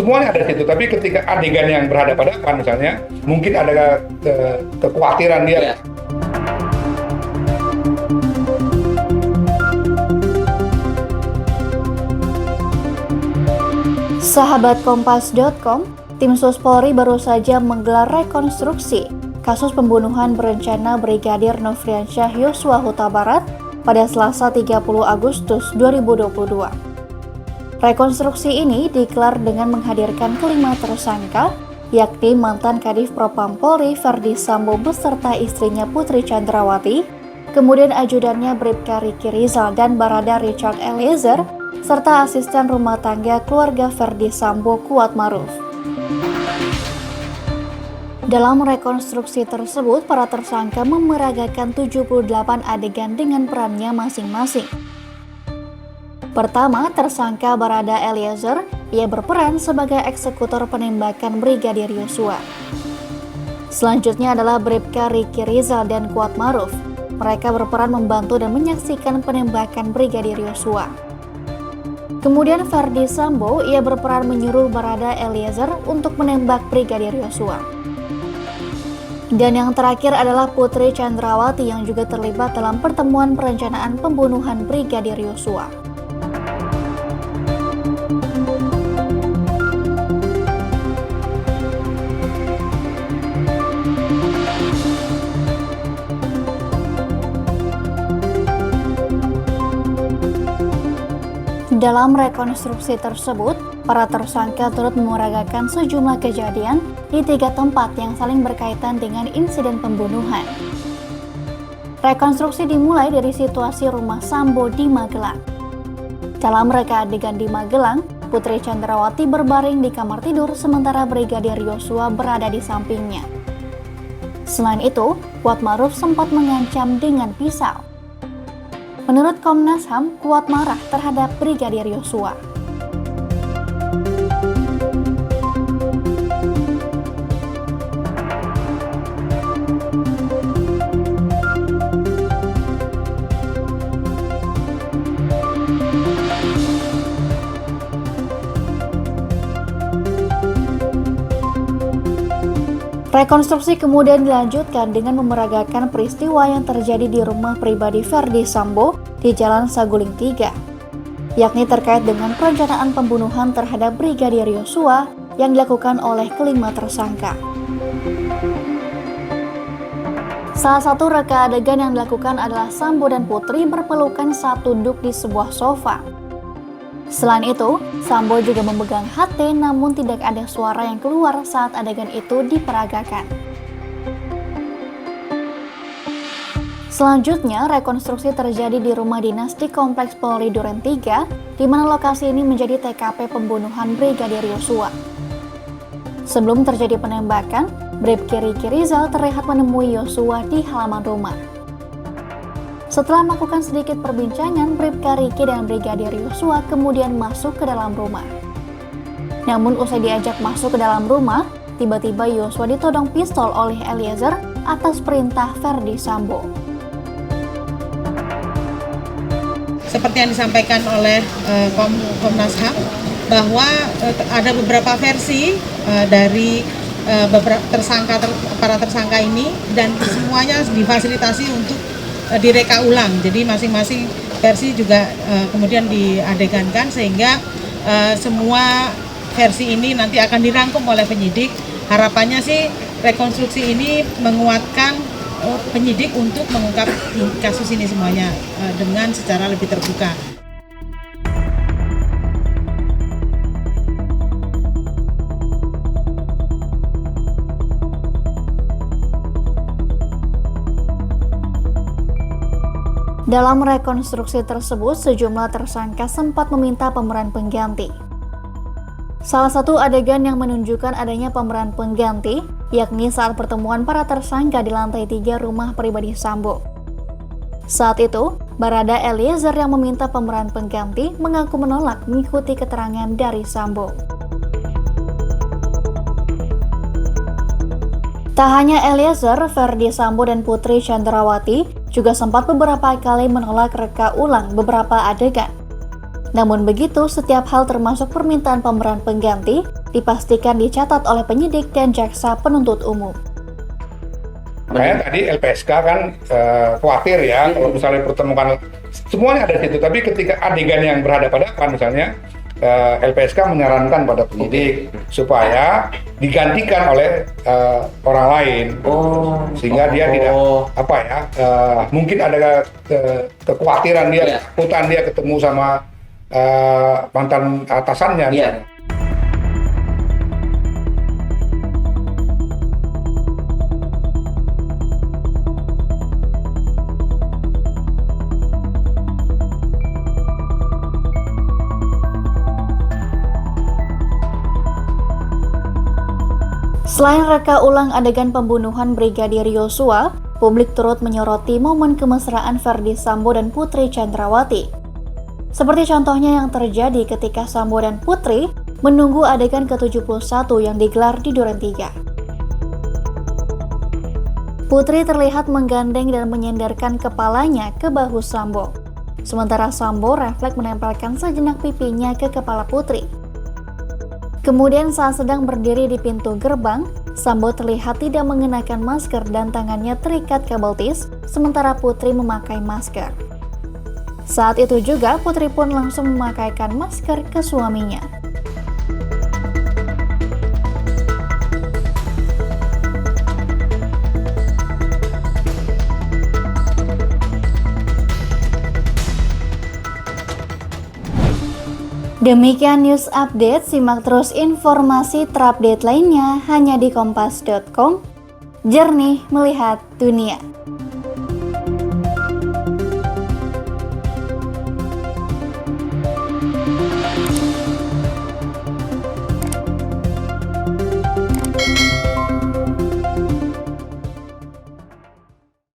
semuanya ada di situ. Tapi ketika adegan yang berhadapan-hadapan misalnya, mungkin ada kekhawatiran dia. Sahabat Kompas.com, tim Sus Polri baru saja menggelar rekonstruksi kasus pembunuhan berencana Brigadir Nofriansyah Yosua Huta Barat pada Selasa 30 Agustus 2022. Rekonstruksi ini digelar dengan menghadirkan kelima tersangka, yakni mantan Kadif Propam Polri Ferdi Sambo beserta istrinya Putri Chandrawati, kemudian ajudannya Bribka Riki Rizal dan Barada Richard Eliezer, serta asisten rumah tangga keluarga Ferdi Sambo Kuatmaruf. Dalam rekonstruksi tersebut, para tersangka memeragakan 78 adegan dengan perannya masing-masing. Pertama, tersangka Barada Eliezer, ia berperan sebagai eksekutor penembakan Brigadir Yosua. Selanjutnya adalah Bribka Riki Rizal dan Kuatmaruf. Mereka berperan membantu dan menyaksikan penembakan Brigadir Yosua. Kemudian Ferdi Sambo, ia berperan menyuruh Barada Eliezer untuk menembak Brigadir Yosua. Dan yang terakhir adalah Putri Chandrawati yang juga terlibat dalam pertemuan perencanaan pembunuhan Brigadir Yosua. Dalam rekonstruksi tersebut, para tersangka turut memeragakan sejumlah kejadian di 3 tempat yang saling berkaitan dengan insiden pembunuhan. Rekonstruksi dimulai dari situasi rumah Sambo di Magelang. Dalam reka adegan di Magelang, Putri Chandrawati berbaring di kamar tidur sementara Brigadir Yosua berada di sampingnya. Selain itu, Kuatmaruf sempat mengancam dengan pisau. Menurut Komnas HAM, Kuat marah terhadap Brigadir Yosua. Rekonstruksi kemudian dilanjutkan dengan memeragakan peristiwa yang terjadi di rumah pribadi Ferdi Sambo di Jalan Saguling 3, yakni terkait dengan perencanaan pembunuhan terhadap Brigadir Yosua yang dilakukan oleh kelima tersangka. Salah satu reka adegan yang dilakukan adalah Sambo dan Putri berpelukan saat duduk di sebuah sofa. Selain itu, Sambo juga memegang HT namun tidak ada suara yang keluar saat adegan itu diperagakan. Selanjutnya, rekonstruksi terjadi di rumah dinas di Kompleks Polri Duren 3, di mana lokasi ini menjadi TKP pembunuhan Brigadir Yosua. Sebelum terjadi penembakan, Bribka Riki Rizal terlihat menemui Yosua di halaman rumah. Setelah melakukan sedikit perbincangan, Bribka Riki dan Brigadir Yosua kemudian masuk ke dalam rumah. Namun usai diajak masuk ke dalam rumah, tiba-tiba Yosua ditodong pistol oleh Eliezer atas perintah Ferdi Sambo. Seperti yang disampaikan oleh Komnas HAM, bahwa ada beberapa versi dari beberapa para tersangka ini, dan semuanya difasilitasi untuk direka ulang. Jadi masing-masing versi juga kemudian diadegankan sehingga semua versi ini nanti akan dirangkum oleh penyidik. Harapannya sih rekonstruksi ini menguatkan penyidik untuk mengungkap kasus ini semuanya dengan secara lebih terbuka. Dalam rekonstruksi tersebut, sejumlah tersangka sempat meminta pemeran pengganti. Salah satu adegan yang menunjukkan adanya pemeran pengganti, yakni saat pertemuan para tersangka di lantai 3 rumah pribadi Sambo. Saat itu, Barada Eliezer yang meminta pemeran pengganti mengaku menolak mengikuti keterangan dari Sambo. Tak hanya Eliezer, Ferdi Sambo dan Putri Chandrawati juga sempat beberapa kali menolak reka ulang beberapa adegan. Namun begitu, setiap hal termasuk permintaan pemeran pengganti dipastikan dicatat oleh penyidik dan jaksa penuntut umum. Makanya tadi LPSK kan khawatir ya kalau misalnya pertemuan semuanya ada di situ, tapi ketika adegan yang berhadapan-hadapan misalnya LPSK menyarankan pada penyidik supaya digantikan oleh orang lain, sehingga dia tidak mungkin ada kekhawatiran dia, ketakutan dia ketemu sama mantan atasannya. Selain reka ulang adegan pembunuhan Brigadir Yosua, publik turut menyoroti momen kemesraan Ferdy Sambo dan Putri Chandrawati. Seperti contohnya yang terjadi ketika Sambo dan Putri menunggu adegan ke-71 yang digelar di Duren 3. Putri terlihat menggandeng dan menyenderkan kepalanya ke bahu Sambo. Sementara Sambo refleks menempelkan sejenak pipinya ke kepala Putri. Kemudian saat sedang berdiri di pintu gerbang, Sambo terlihat tidak mengenakan masker dan tangannya terikat kabel tis, sementara Putri memakai masker. Saat itu juga Putri pun langsung memakaikan masker ke suaminya. Demikian news update, simak terus informasi terupdate lainnya hanya di kompas.com. Jernih melihat dunia.